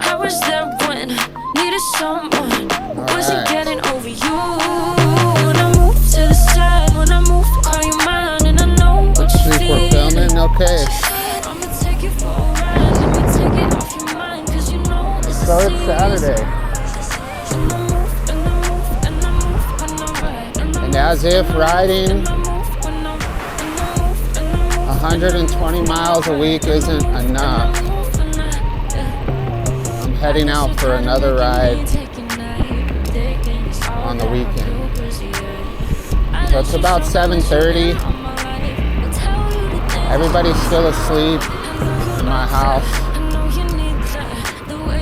I was there when needed someone. Wasn't getting over you. When I move to the side, when I move, call you mine, and I know what you feel. We're filming, okay. I'ma take you for a ride. Let me take it off your mind, 'cause you know this is So it's Saturday. And as if riding 120 miles a week isn't enough, I'm heading out for another ride on the weekend. So it's about 7:30. Everybody's still asleep in my house.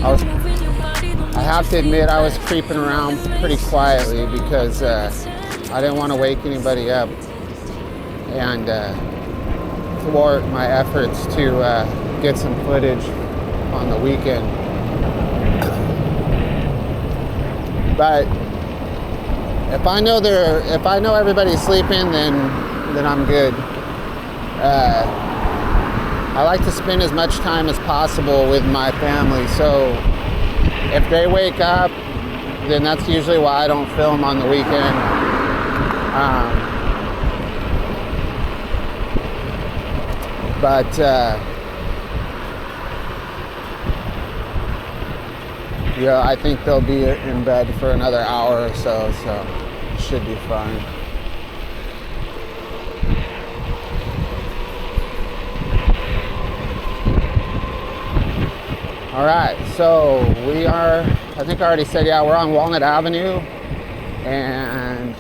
I have to admit I was creeping around pretty quietly because I didn't want to wake anybody up and thwart my efforts to get some footage on the weekend. But if I know everybody's sleeping, then I'm good. I like to spend as much time as possible with my family, so if they wake up, then that's usually why I don't film on the weekend. Yeah, I think they'll be in bed for another hour or so it should be fine. All right, so we are, I think I already said, yeah, we're on Walnut Avenue, and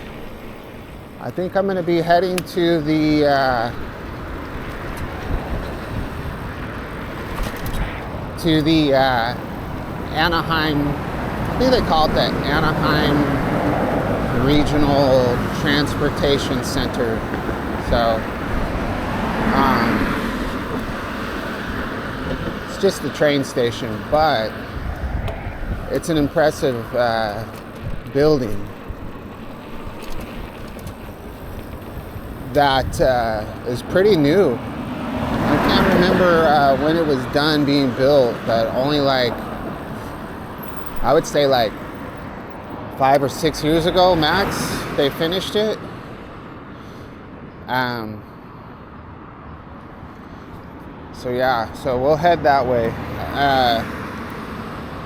I think I'm gonna be heading to the Anaheim, I think they call it the Anaheim Regional Transportation Center. So, it's just the train station, but it's an impressive building that is pretty new. I can't remember when it was done being built, but only I would say 5 or 6 years ago max they finished it. So yeah, so we'll head that way.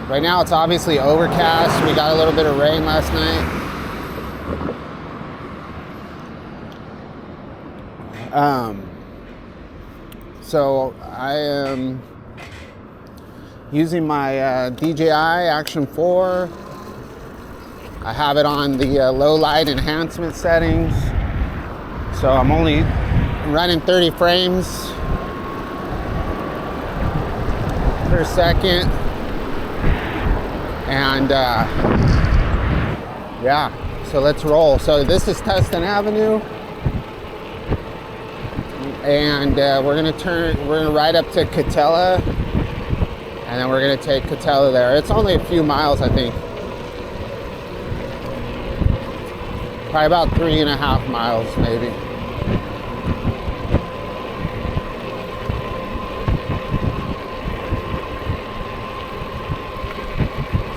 Right now it's obviously overcast. We got a little bit of rain last night. So I am using my DJI Action 4. I have it on the low light enhancement settings. So I'm only running 30 frames per second. And yeah, so let's roll. So this is Tustin Avenue. And we're gonna ride up to Catella, and then we're gonna take Catella there. It's only a few miles, I think. Probably about 3.5 miles, maybe.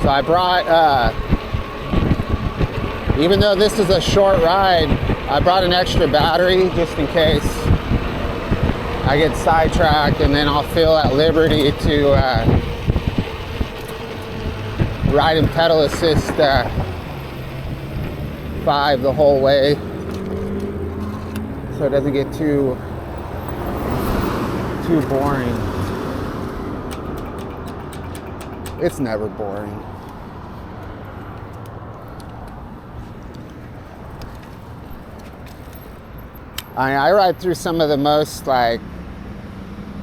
So I brought, even though this is a short ride, I brought an extra battery just in case I get sidetracked, and then I'll feel at liberty to ride in pedal assist 5 the whole way, so it doesn't get too boring. It's never boring. I ride through some of the most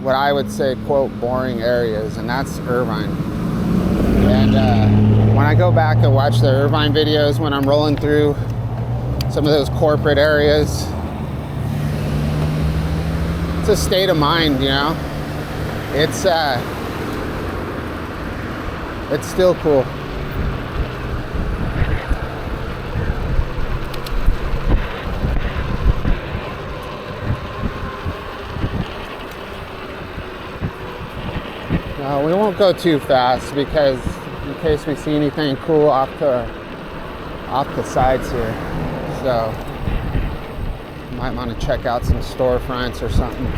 what I would say, quote, boring areas, and that's Irvine. And when I go back and watch the Irvine videos when I'm rolling through some of those corporate areas, it's a state of mind, you know? It's still cool. We won't don't go too fast because in case we see anything cool off the sides here. So might want to check out some storefronts or something.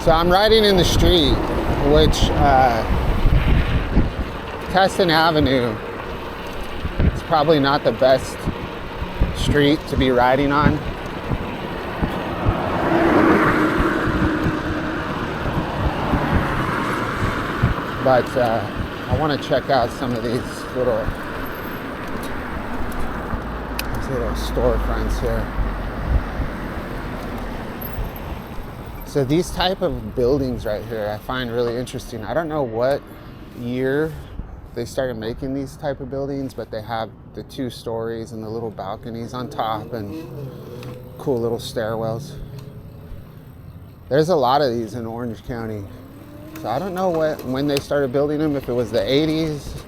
So I'm riding in the street, which Tustin Avenue is probably not the best street to be riding on. But I want to check out some of these little storefronts here. So these type of buildings right here I find really interesting. I don't know what year they started making these type of buildings, but they have the 2 stories and the little balconies on top and cool little stairwells. There's a lot of these in Orange County. So I don't know when they started building them, if it was the 80s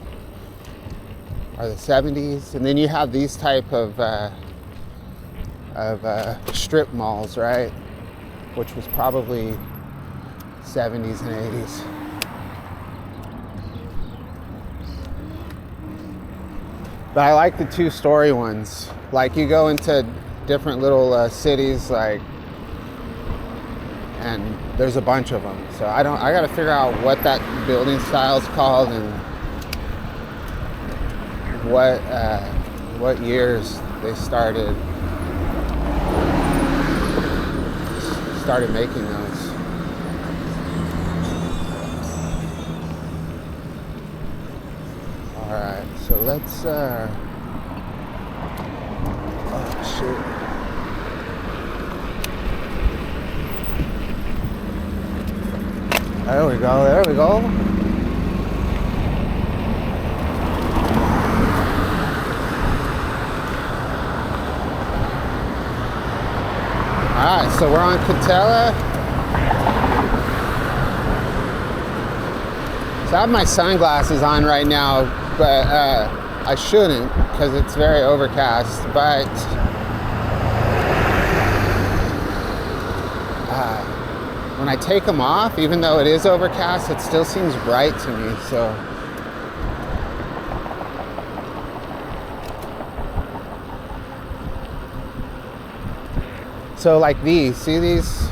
or the 70s. And then you have these type of strip malls, right? Which was probably 70s and 80s. But I like the 2-story ones. Like you go into different little cities, like, and there's a bunch of them. So I got to figure out what that building style is called and what years they started making those. All right, so let's oh shit. There we go, there we go. Alright, so we're on Catella. So I have my sunglasses on right now, but I shouldn't because it's very overcast, but when I take them off, even though it is overcast, it still seems bright to me, so. So like these, see these?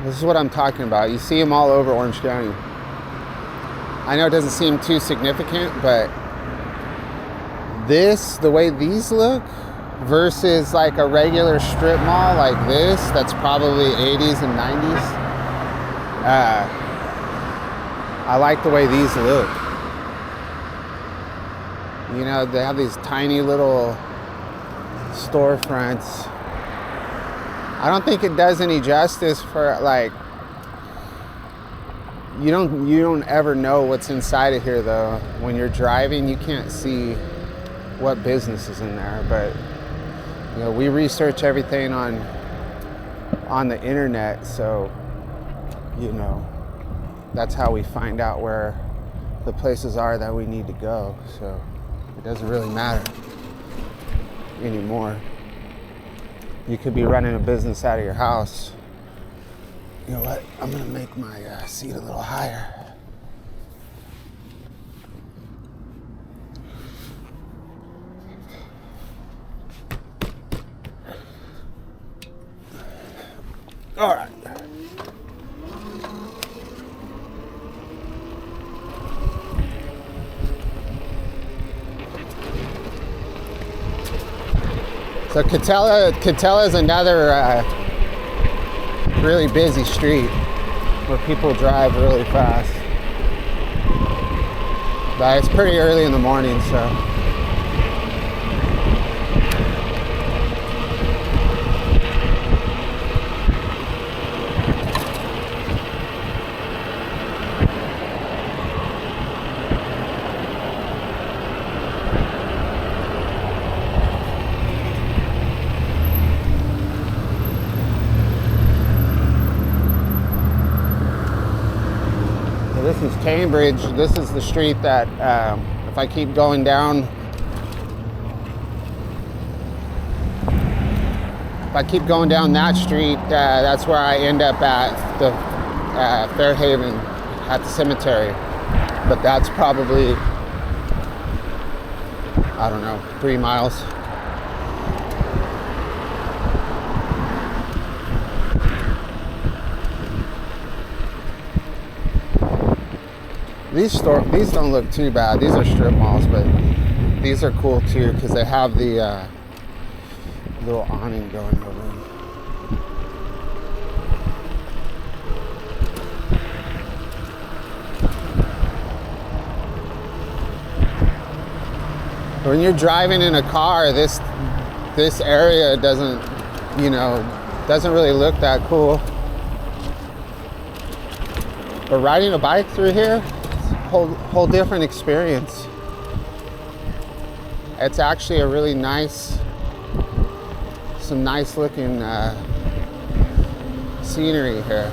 This is what I'm talking about. You see them all over Orange County. I know it doesn't seem too significant, but the way these look, versus like a regular strip mall like this that's probably 80s and 90s. I like the way these look. You know, they have these tiny little storefronts. I don't think it does any justice for, like, you don't ever know what's inside of here though. When you're driving, you can't see what business is in there, but you know, we research everything on the internet, so you know, that's how we find out where the places are that we need to go. So it doesn't really matter anymore. You could be running a business out of your house. You know what? I'm gonna make my seat a little higher. All right. So Catella is another really busy street where people drive really fast. But it's pretty early in the morning, so. This is Cambridge. This is the street that if I keep going down if I keep going down that street, that's where I end up at the Fairhaven at the cemetery. But that's probably, I don't know, 3 miles. These don't look too bad. These are strip malls, but these are cool too because they have the little awning going over them. When you're driving in a car, this area doesn't really look that cool. But riding a bike through here, whole different experience. It's actually a really nice, some nice looking scenery here.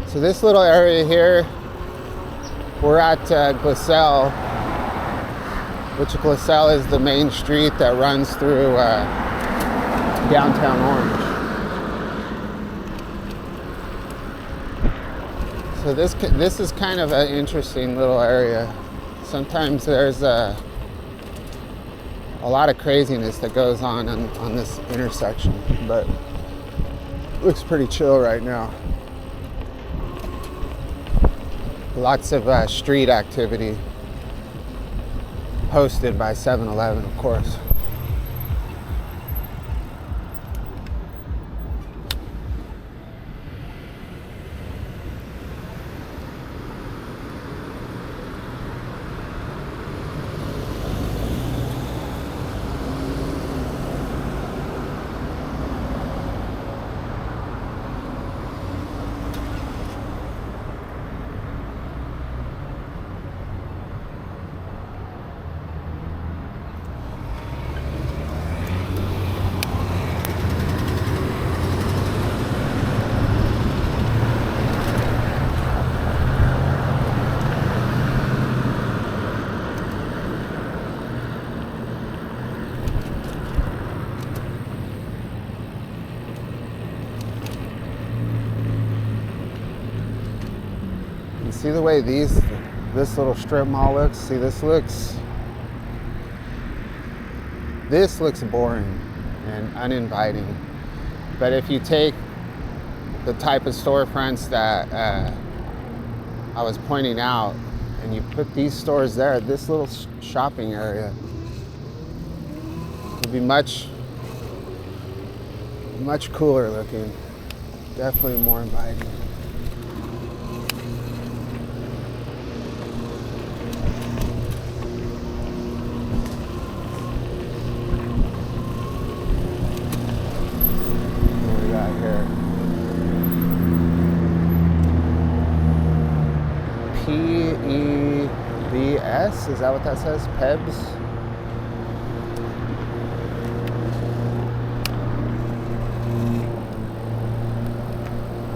So this little area here, we're at Gliselle, which Gliselle is the main street that runs through downtown Orange. So this is kind of an interesting little area. Sometimes there's a lot of craziness that goes on this intersection, but it looks pretty chill right now. Lots of street activity hosted by 7-Eleven, of course. See the way this little strip mall looks? See, this looks boring and uninviting. But if you take the type of storefronts that I was pointing out and you put these stores there, this little shopping area would be much cooler looking. Definitely more inviting. PEBS, is that what that says? PEBS?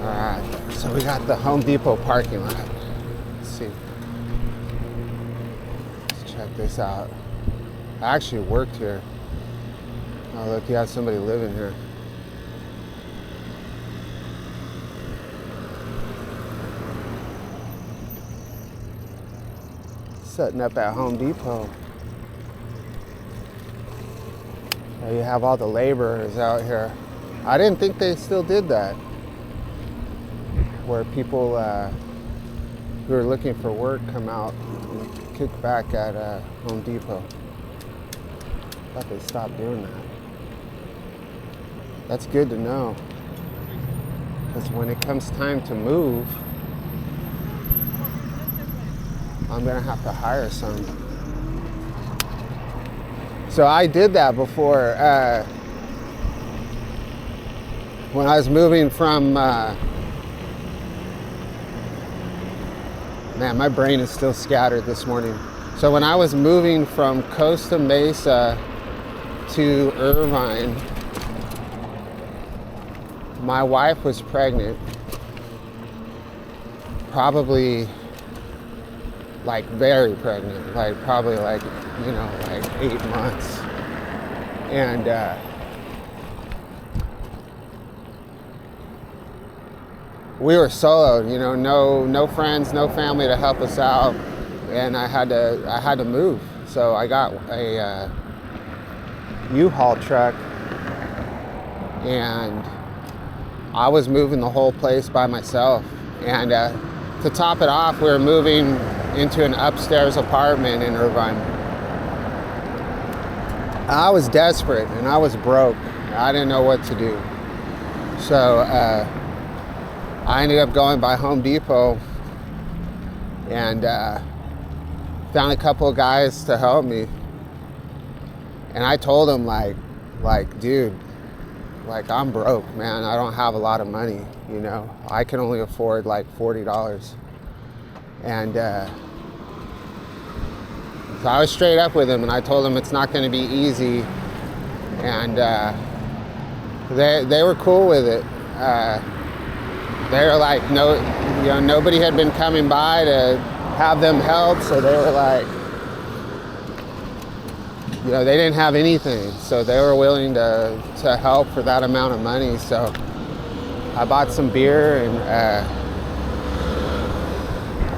Alright, so we got the Home Depot parking lot. Let's see. Let's check this out. I actually worked here. Oh look, you have somebody living here. Setting up at Home Depot. So you have all the laborers out here. I didn't think they still did that. Where people who are looking for work come out and kick back at Home Depot. I thought they stopped doing that. That's good to know. Because when it comes time to move, I'm gonna have to hire some. So I did that before. When I was moving from, man, my brain is still scattered this morning. So when I was moving from Costa Mesa to Irvine, my wife was pregnant, probably like very pregnant, like probably like you know, like 8 months. And we were solo, you know, no friends, no family to help us out, and I had to move. So I got a U-Haul truck, and I was moving the whole place by myself. And to top it off, we were moving into an upstairs apartment in Irvine. I was desperate and I was broke. I didn't know what to do. So I ended up going by Home Depot and found a couple of guys to help me. And I told them like, dude, like, I'm broke, man. I don't have a lot of money, you know. I can only afford like $40. And so I was straight up with them, and I told them it's not going to be easy. And they were cool with it. They were like, no, you know, nobody had been coming by to have them help, so they were like, you know, they didn't have anything, so they were willing to help for that amount of money. So I bought some beer and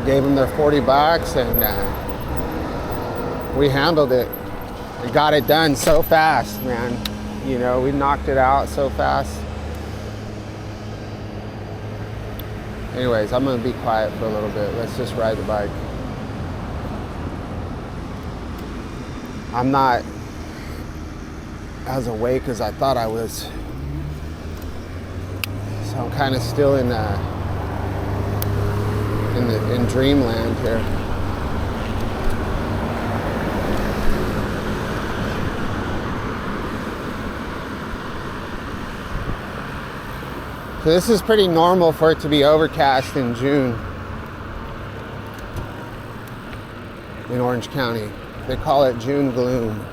gave them their $40, and we handled it and got it done so fast, man. You know, we knocked it out so fast. Anyways, I'm gonna be quiet for a little bit. Let's just ride the bike. I'm not as awake as I thought I was. So I'm kind of still in dreamland here. So this is pretty normal for it to be overcast in June in Orange County. They call it June gloom.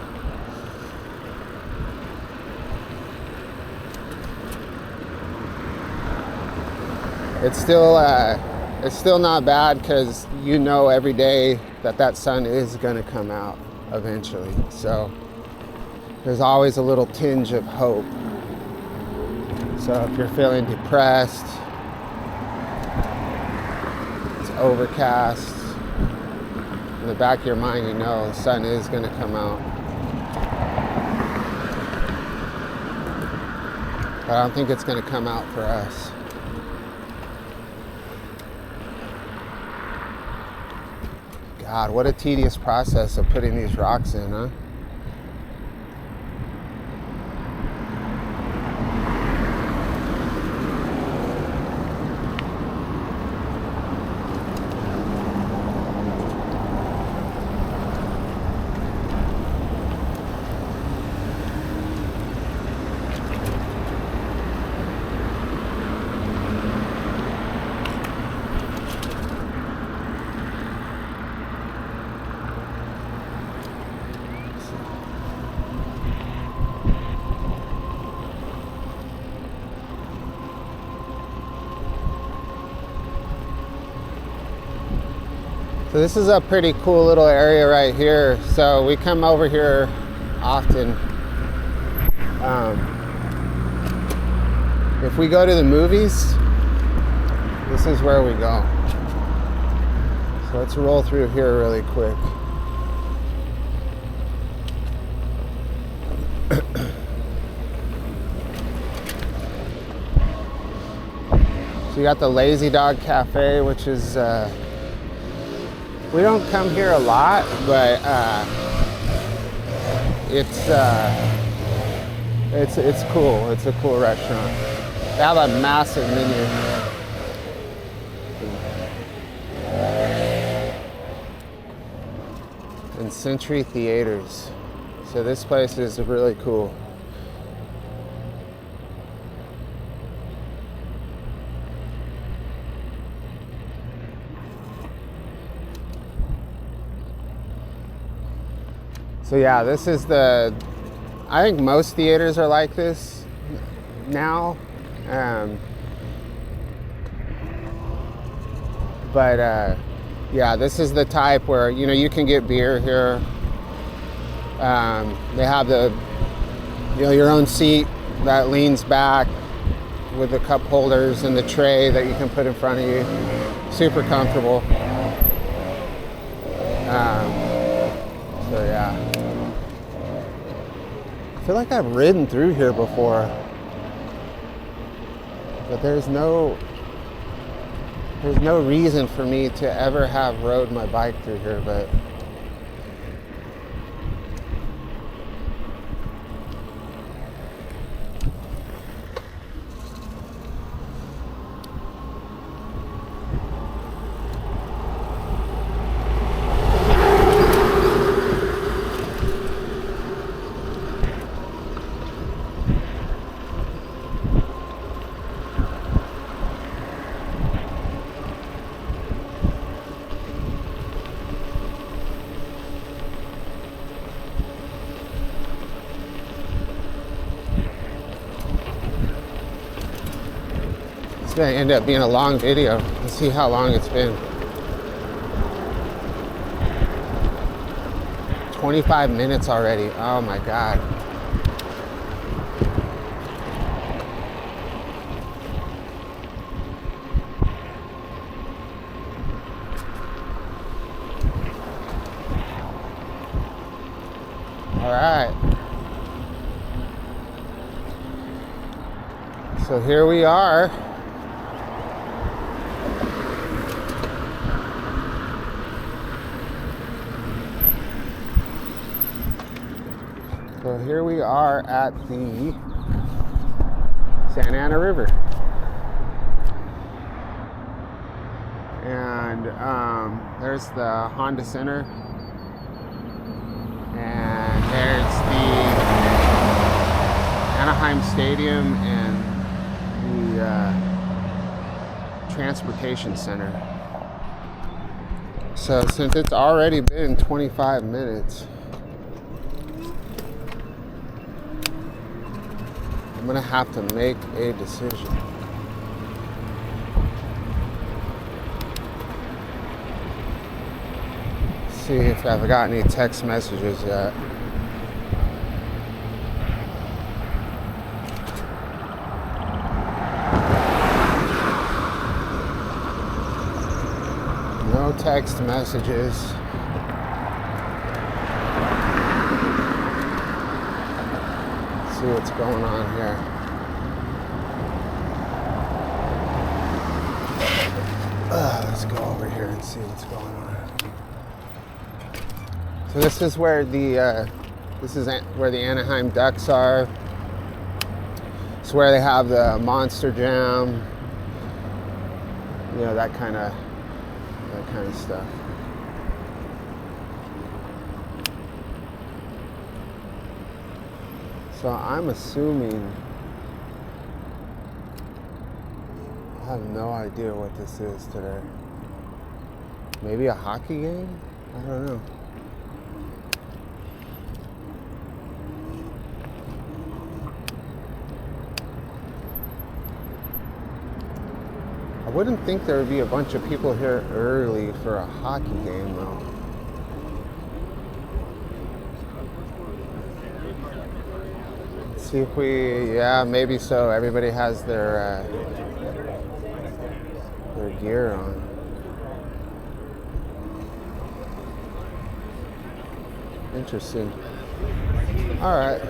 It's still not bad, because you know every day that sun is going to come out eventually. So there's always a little tinge of hope. So if you're feeling depressed, it's overcast, in the back of your mind, you know the sun is going to come out. But I don't think it's going to come out for us. God, what a tedious process of putting these rocks in, huh? So this is a pretty cool little area right here. So we come over here often. If we go to the movies, this is where we go. So let's roll through here really quick. So you got the Lazy Dog Cafe, which is we don't come here a lot, but it's cool. It's a cool restaurant. They have a massive menu. And Century Theaters. So this place is really cool. So yeah, this is I think most theaters are like this now. But yeah, this is the type where, you know, you can get beer here. They have your own seat that leans back with the cup holders and the tray that you can put in front of you. Super comfortable. So yeah, I feel like I've ridden through here before, but there's no reason for me to ever have rode my bike through here, but it's gonna end up being a long video. Let's see how long it's been. 25 minutes already. Oh my God. All right. So here we are. So here we are at the Santa Ana River. And there's the Honda Center. And there's the Anaheim Stadium and the Transportation Center. So since it's already been 25 minutes, I'm gonna have to make a decision. See if I've got any text messages yet. No text messages. See what's going on here. Let's go over here and see what's going on. So this is where the Anaheim Ducks are. It's where they have the Monster Jam. You know, that kind of stuff. So I'm assuming, I have no idea what this is today. Maybe a hockey game? I don't know. I wouldn't think there would be a bunch of people here early for a hockey game though. See if yeah, maybe so. Everybody has their gear on. Interesting. All right.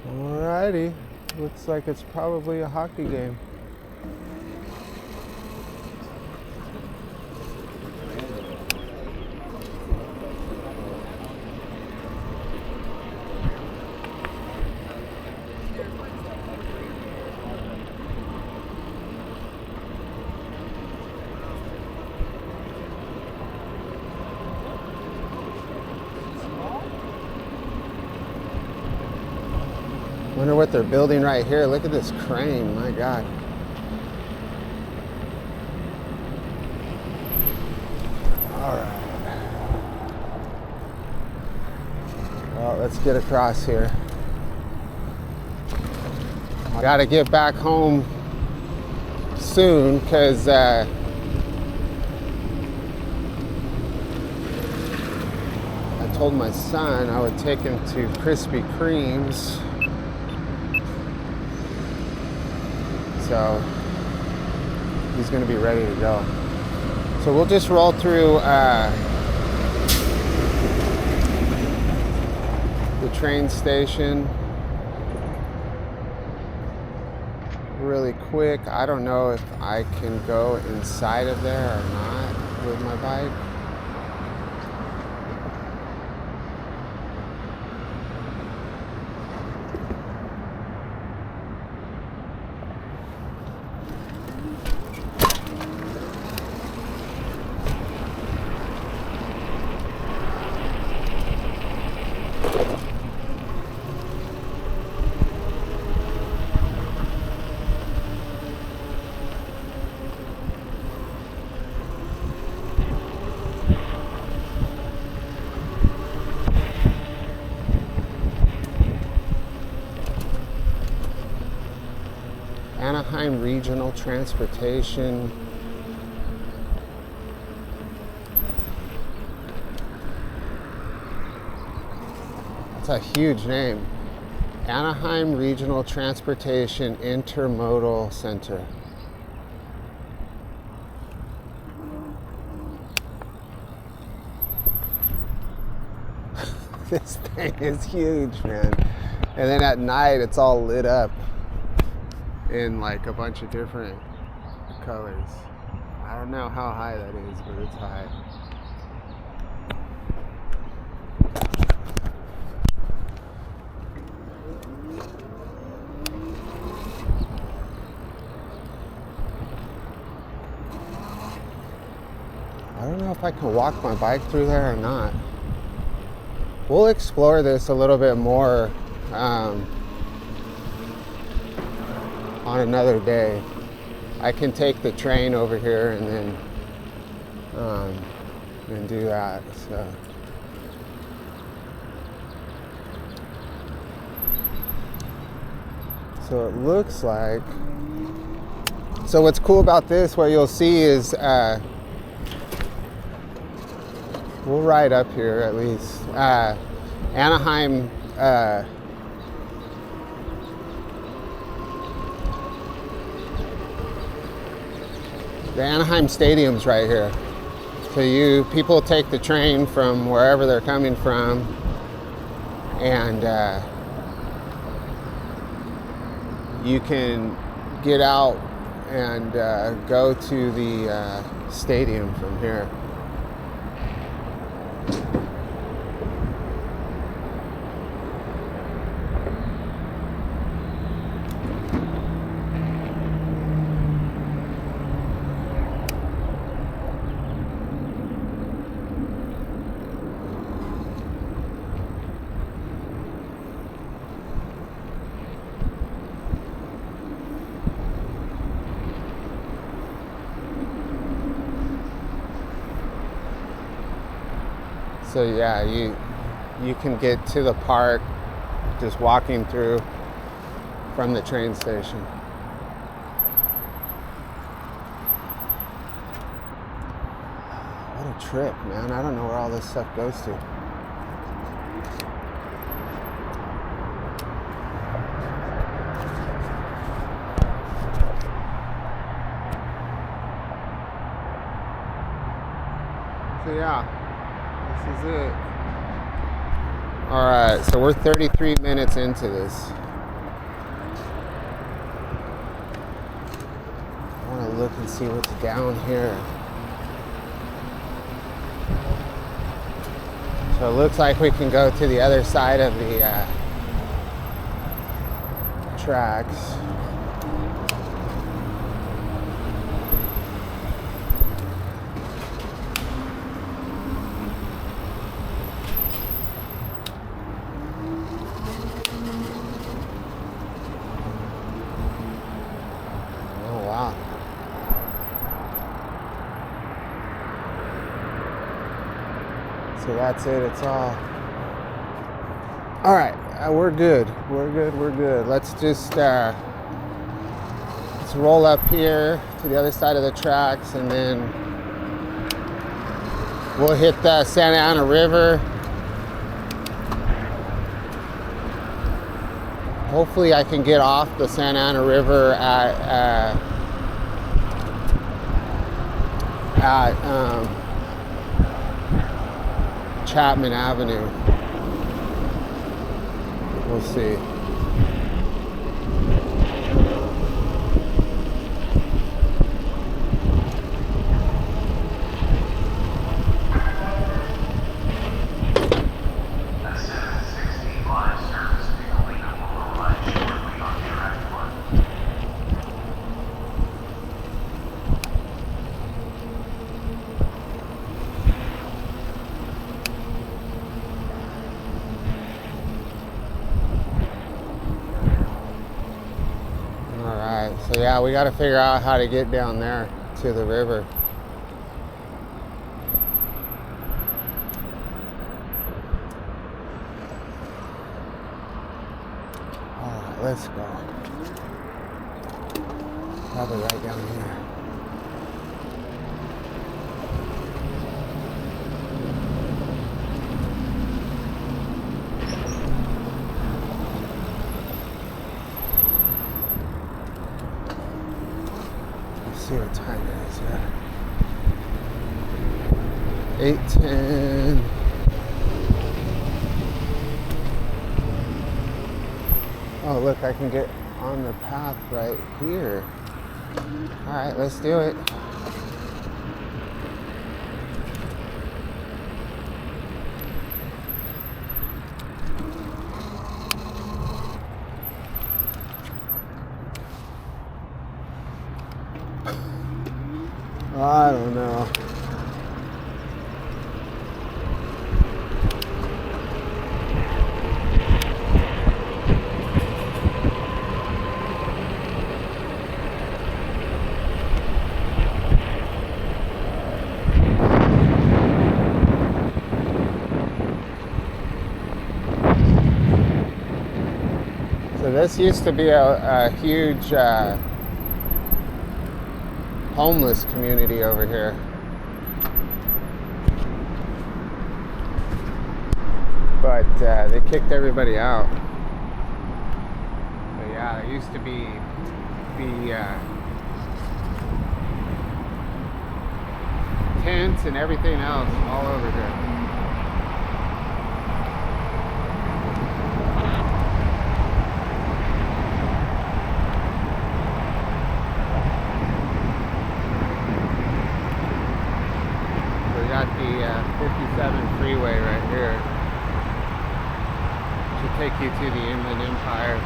Alrighty. Looks like it's probably a hockey game. Wonder what they're building right here. Look at this crane, my God. All right. Well, let's get across here. I gotta get back home soon because I told my son I would take him to Krispy Kreme's. So he's gonna be ready to go. So we'll just roll through the train station really quick. I don't know if I can go inside of there or not with my bike. Anaheim Regional Transportation. That's a huge name. Anaheim Regional Transportation Intermodal Center. This thing is huge, man. And then at night, it's all lit up in like a bunch of different colors. I don't know how high that is, but it's high. I don't know if I can walk my bike through there or not. We'll explore this a little bit more on another day. I can take the train over here and then do that. So it looks like. So what's cool about this, what you'll see is we'll ride up here at least. Anaheim. The Anaheim Stadium's right here. So people take the train from wherever they're coming from, and you can get out and go to the stadium from here. So yeah, you can get to the park just walking through from the train station. What a trip, man. I don't know where all this stuff goes to. So yeah. This is it. Alright, so we're 33 minutes into this. I want to look and see what's down here. So it looks like we can go to the other side of the tracks. So that's it, it's all All right, we're good. We're good. Let's just let's roll up here to the other side of the tracks, and then we'll hit the Santa Ana River. Hopefully I can get off the Santa Ana River at Chapman Avenue. We'll see. So yeah, we got to figure out how to get down there to the river. All right, let's go. Probably right down here. See what time it is, yeah. 8:10. Oh, look, I can get on the path right here. All right, let's do it. I don't know. So this used to be a huge homeless community over here. But they kicked everybody out. But yeah, there used to be tents and everything else all over here. Got the 57 freeway right here. Should take you to the Inland Empire.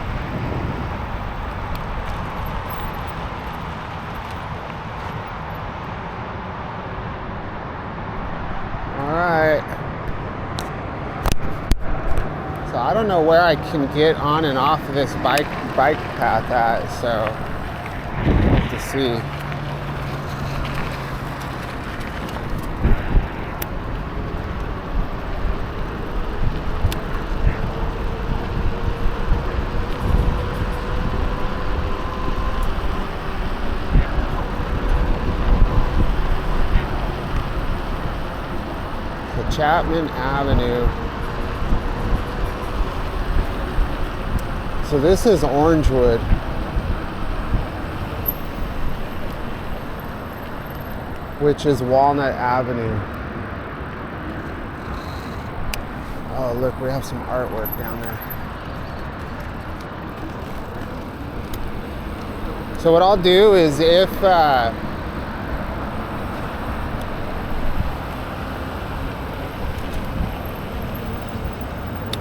All right. So I don't know where I can get on and off of this bike path at, so we'll have to see. Chapman Avenue. So this is Orangewood. Which is Walnut Avenue. Oh, look, we have some artwork down there. So what I'll do is if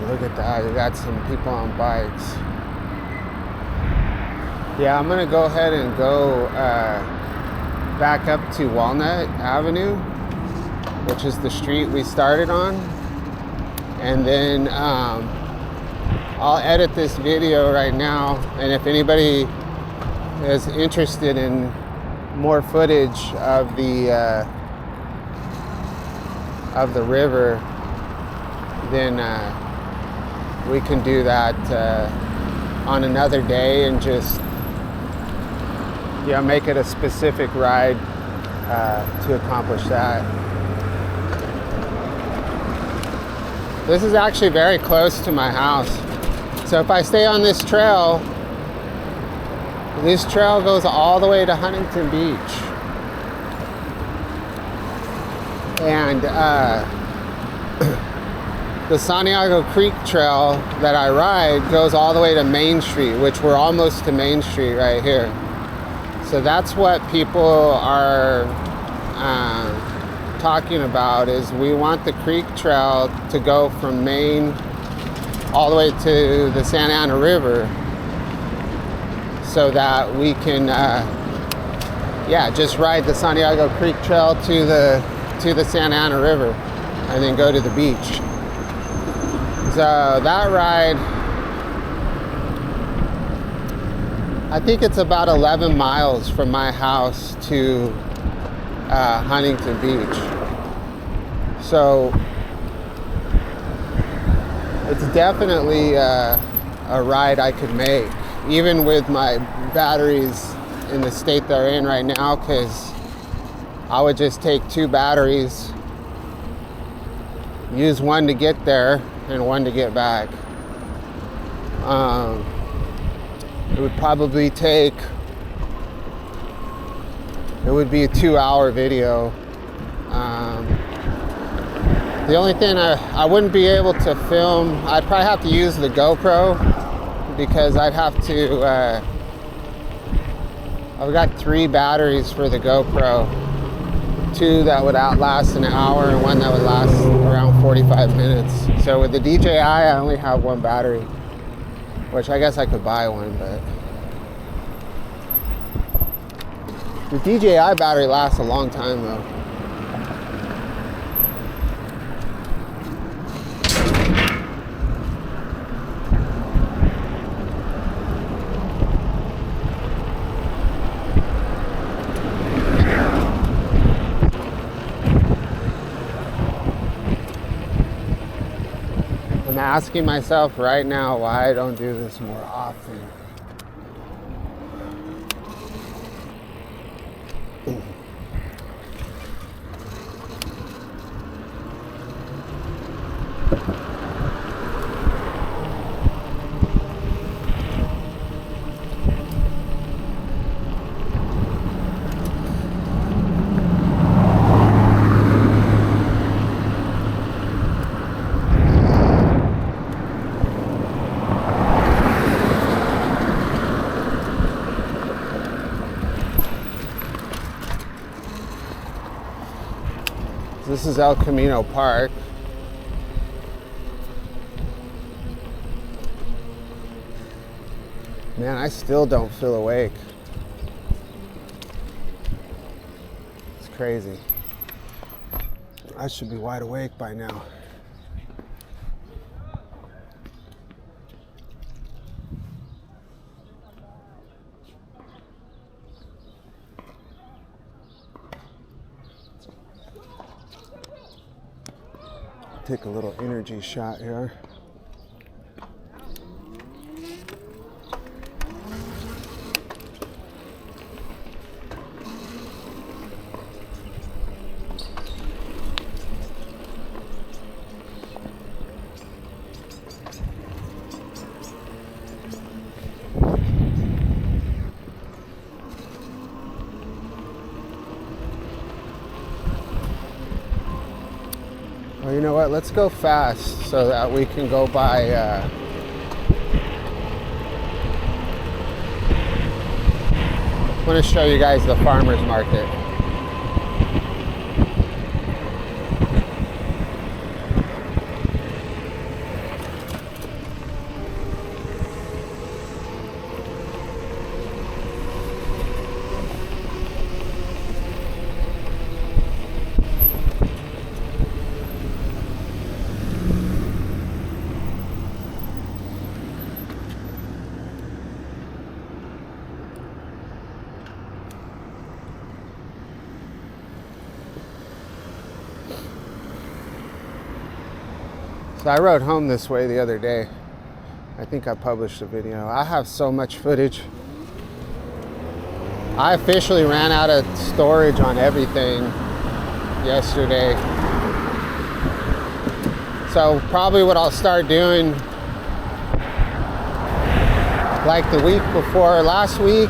look at that, you got some people on bikes. Yeah, I'm gonna go ahead and go back up to Walnut Avenue, which is the street we started on. And then I'll edit this video right now, and if anybody is interested in more footage of the river, then we can do that on another day and just make it a specific ride to accomplish that. This is actually very close to my house. So if I stay on this trail goes all the way to Huntington Beach. And the Santiago Creek Trail that I ride goes all the way to Main Street, which we're almost to Main Street right here. So that's what people are talking about, is we want the Creek Trail to go from Main all the way to the Santa Ana River, so that we can just ride the Santiago Creek Trail to the Santa Ana River and then go to the beach. So that ride, I think it's about 11 miles from my house to Huntington Beach. So it's definitely a ride I could make, even with my batteries in the state they're in right now, because I would just take 2 batteries, use one to get there and one to get back. It would probably it would be a 2-hour video. The only thing I wouldn't be able to film, I'd probably have to use the GoPro, because I'd have to, I've got 3 batteries for the GoPro. 2 that would outlast an hour and 1 that would last around 45 minutes. So with the DJI, I only have 1 battery, which I guess I could buy one, but the DJI battery lasts a long time though. I'm asking myself right now why I don't do this more often. This is El Camino Park. Man, I still don't feel awake. It's crazy. I should be wide awake by now. Take a little energy shot here. Well, you know what? Let's go fast so that we can go by. I want to show you guys the farmers market. So I rode home this way the other day, I think I published a video. I have so much footage. I officially ran out of storage on everything yesterday. So probably what I'll start doing, like the week before last week,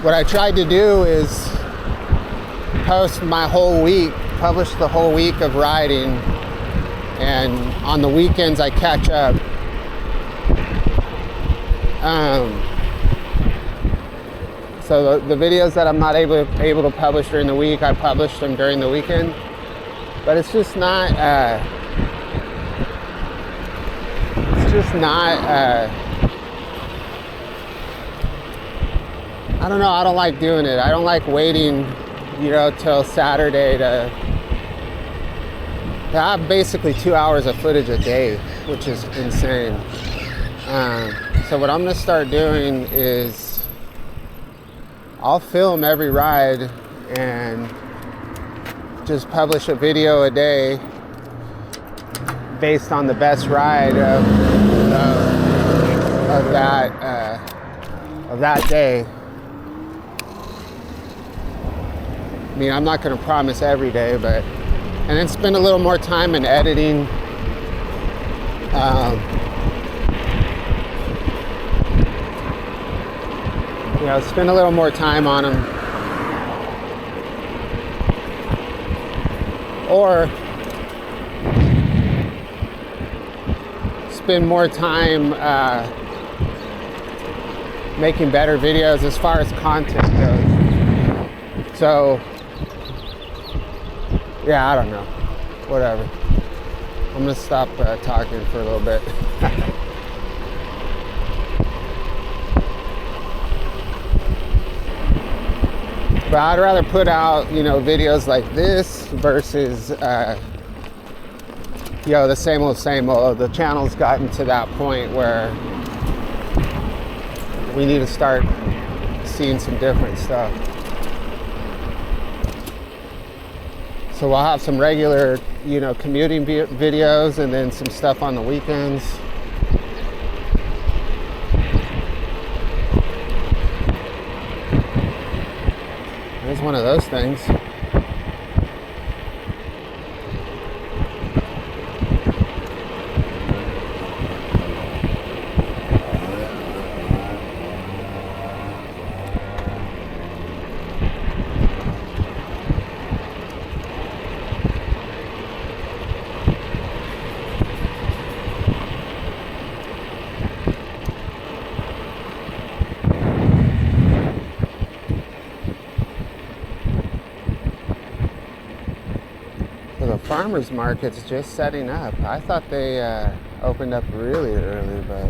what I tried to do is post my whole week, publish the whole week of riding, and on the weekends I catch up. So the videos that I'm not able to publish during the week, I publish them during the weekend. But it's just not. I don't know. I don't like doing it. I don't like waiting, till Saturday to. I have basically 2 hours of footage a day, which is insane. So what I'm gonna start doing is I'll film every ride and just publish a video a day based on the best ride of that day. I mean, I'm not gonna promise every day, and then spend a little more time in editing. Spend a little more time on them. Or spend more time making better videos as far as content goes. So, yeah, I don't know. Whatever. I'm gonna stop talking for a little bit. But I'd rather put out, videos like this versus, the same old. The channel's gotten to that point where we need to start seeing some different stuff. So we'll have some regular, commuting videos and then some stuff on the weekends. It's one of those things. The farmers market's just setting up. I thought they opened up really early, but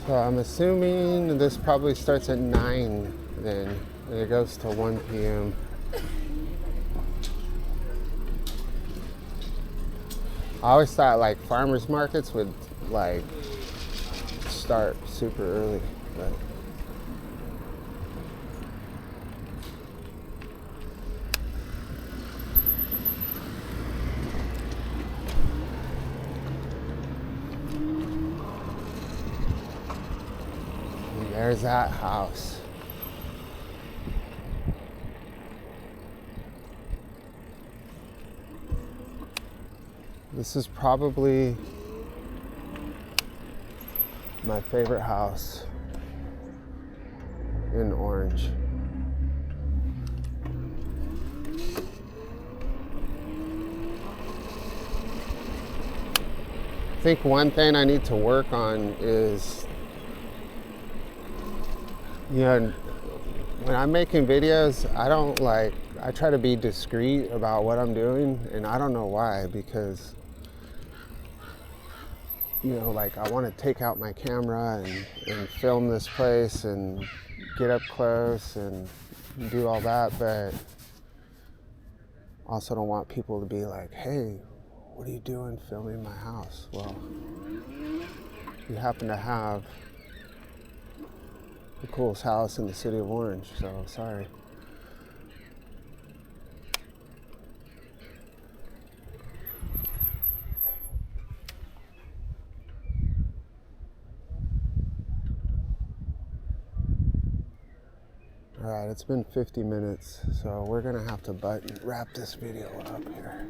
so I'm assuming this probably starts at 9 then, and it goes till 1 p.m. I always thought like farmers markets would like start super early, but there's that house. This is probably my favorite house in Orange. I think one thing I need to work on is, when I'm making videos, I try to be discreet about what I'm doing, and I don't know why, because you know, like I want to take out my camera and film this place and get up close and do all that, but also don't want people to be like, hey, what are you doing filming my house? Well, you happen to have the coolest house in the city of Orange, so sorry. All right, it's been 50 minutes, so we're gonna have to wrap this video up here.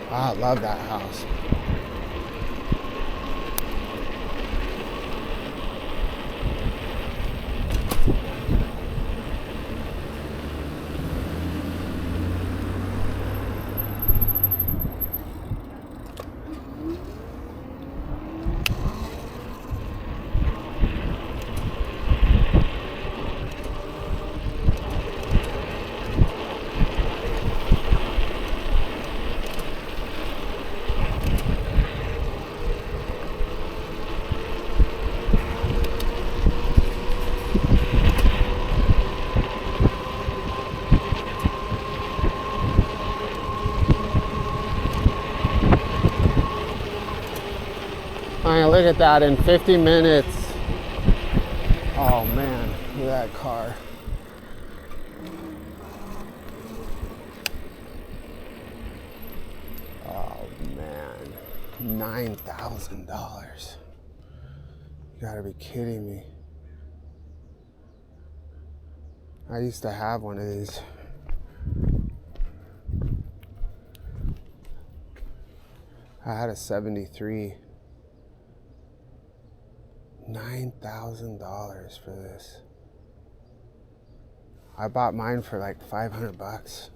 I love that house. Look at that, in 50 minutes. Oh man, look at that car. Oh man, $9,000. You gotta be kidding me. I used to have one of these. I had a 73. $9,000 for this. I bought mine for like $500.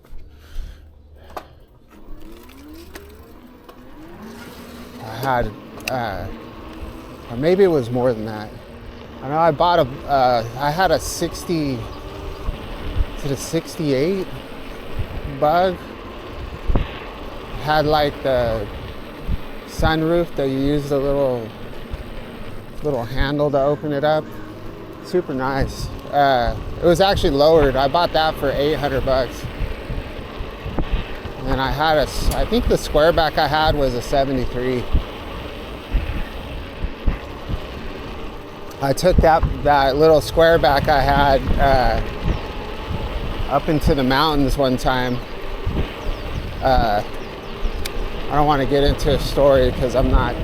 I had, or maybe it was more than that. I know I bought I had a 60, is it a 68 Bug? Had like the sunroof that you use the little handle to open it up. Super nice. It was actually lowered. I bought that for $800. And I had I think the square back I had was a 73. I took that little square back I had up into the mountains one time. I don't want to get into a story because I'm not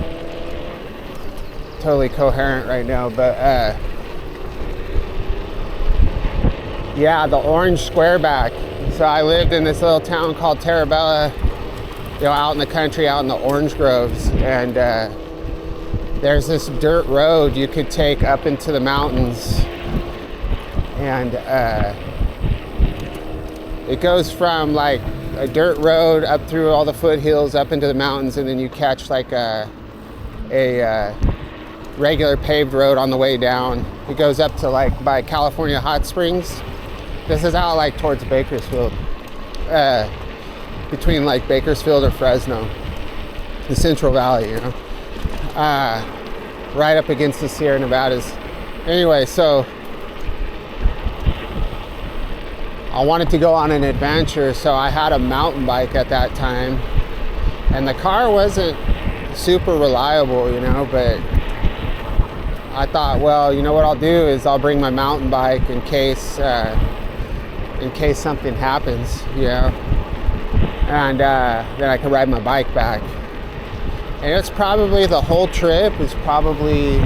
totally coherent right now, but yeah, the orange squareback. So I lived in this little town called Terabella, you know, out in the country, out in the orange groves, and there's this dirt road you could take up into the mountains, and it goes from like a dirt road up through all the foothills up into the mountains, and then you catch like a regular paved road on the way down. It goes up to like by California Hot Springs. This is out like towards Bakersfield, between like Bakersfield or Fresno, the Central Valley, you know, right up against the Sierra Nevadas. Anyway, so I wanted to go on an adventure, so I had a mountain bike at that time, and the car wasn't super reliable, you know, but I thought, well, you know what I'll do is I'll bring my mountain bike in case something happens, you know, and then I could ride my bike back. And it's probably, the whole trip is probably,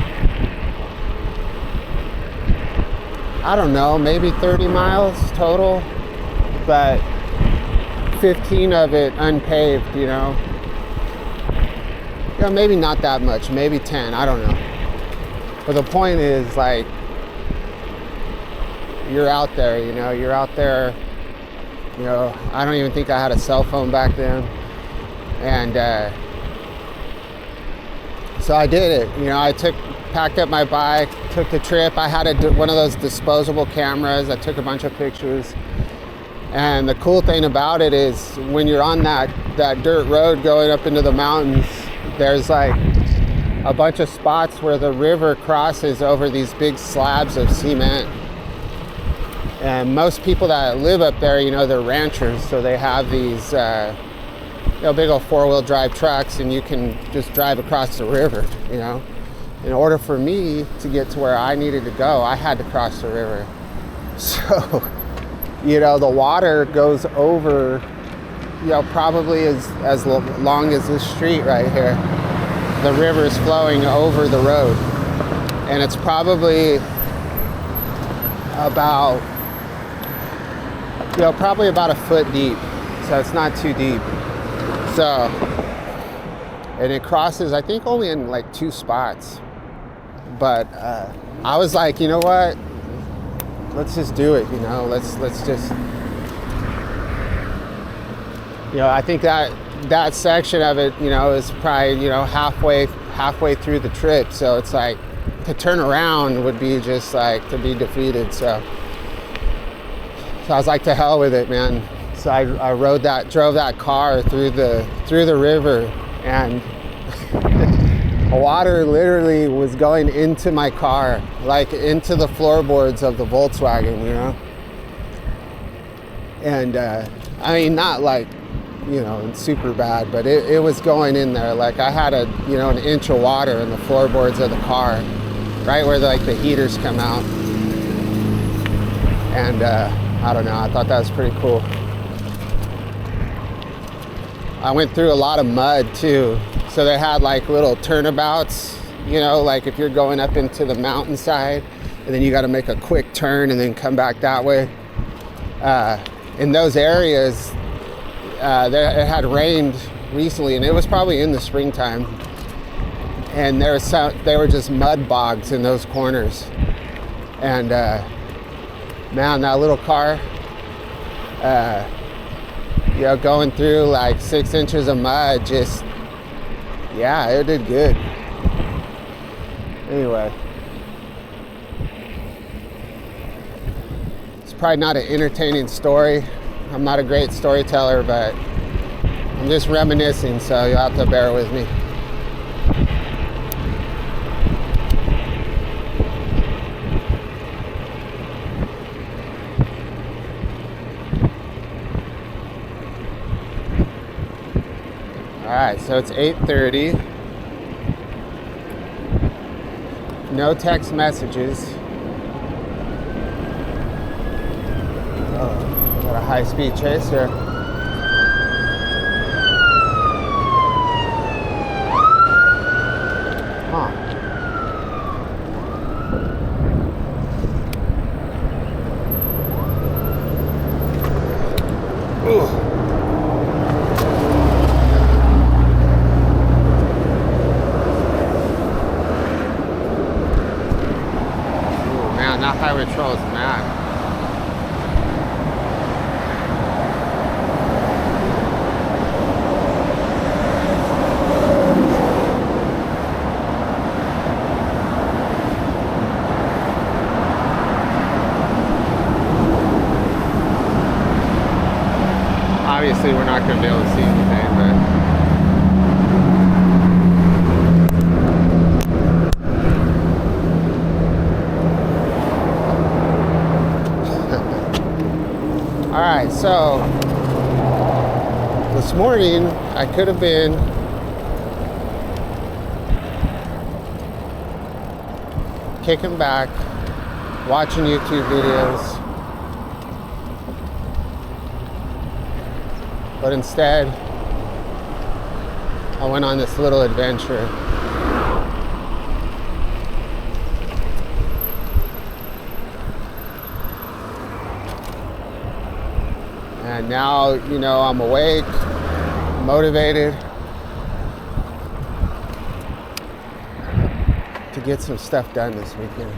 I don't know, maybe 30 miles total, but 15 of it unpaved, you know. You know, maybe not that much, maybe 10, I don't know. But the point is, like, you're out there, you know, you're out there, you know, I don't even think I had a cell phone back then. And so I did it, you know, packed up my bike, took the trip. I had one of those disposable cameras. I took a bunch of pictures, And the cool thing about it is when you're on that dirt road going up into the mountains, there's like a bunch of spots where the river crosses over these big slabs of cement. And most people that live up there, you know, they're ranchers, so they have these big old four-wheel drive trucks, and you can just drive across the river, you know. In order for me to get to where I needed to go, I had to cross the river. So, you know, the water goes over, you know, probably as long as this street right here. The river is flowing over the road. And it's probably about, you know, probably about a foot deep. So it's not too deep. So, and it crosses, I think, only in like 2 spots. But I was like, you know what? Let's just do it, you know. Let's just, you know, I think that section of it, you know, is probably, you know, halfway through the trip. So it's like to turn around would be just like to be defeated. So I was like, to hell with it, man. So I drove that car through the river, and the water literally was going into my car, like into the floorboards of the Volkswagen, you know. And I mean, not like, you know, super bad, but it was going in there. Like I had an inch of water in the floorboards of the car, right where like the heaters come out. And I don't know, I thought that was pretty cool. I went through a lot of mud too. So they had like little turnabouts, you know, like if you're going up into the mountainside and then you got to make a quick turn and then come back that way. In those areas, it had rained recently, and it was probably in the springtime. And they were just mud bogs in those corners. And man, that little car, you know, going through like 6 inches of mud, just, yeah, it did good. Anyway, it's probably not an entertaining story. I'm not a great storyteller, but I'm just reminiscing, so you'll have to bear with me. All right, so it's 8:30. No text messages. Oh, got a high-speed chase here. Huh. Ooh. That highway patrol is mad. Obviously, we're not going to be able to see anything, but all right, so this morning I could have been kicking back, watching YouTube videos, but instead I went on this little adventure. And now, you know, I'm awake, motivated to get some stuff done this weekend.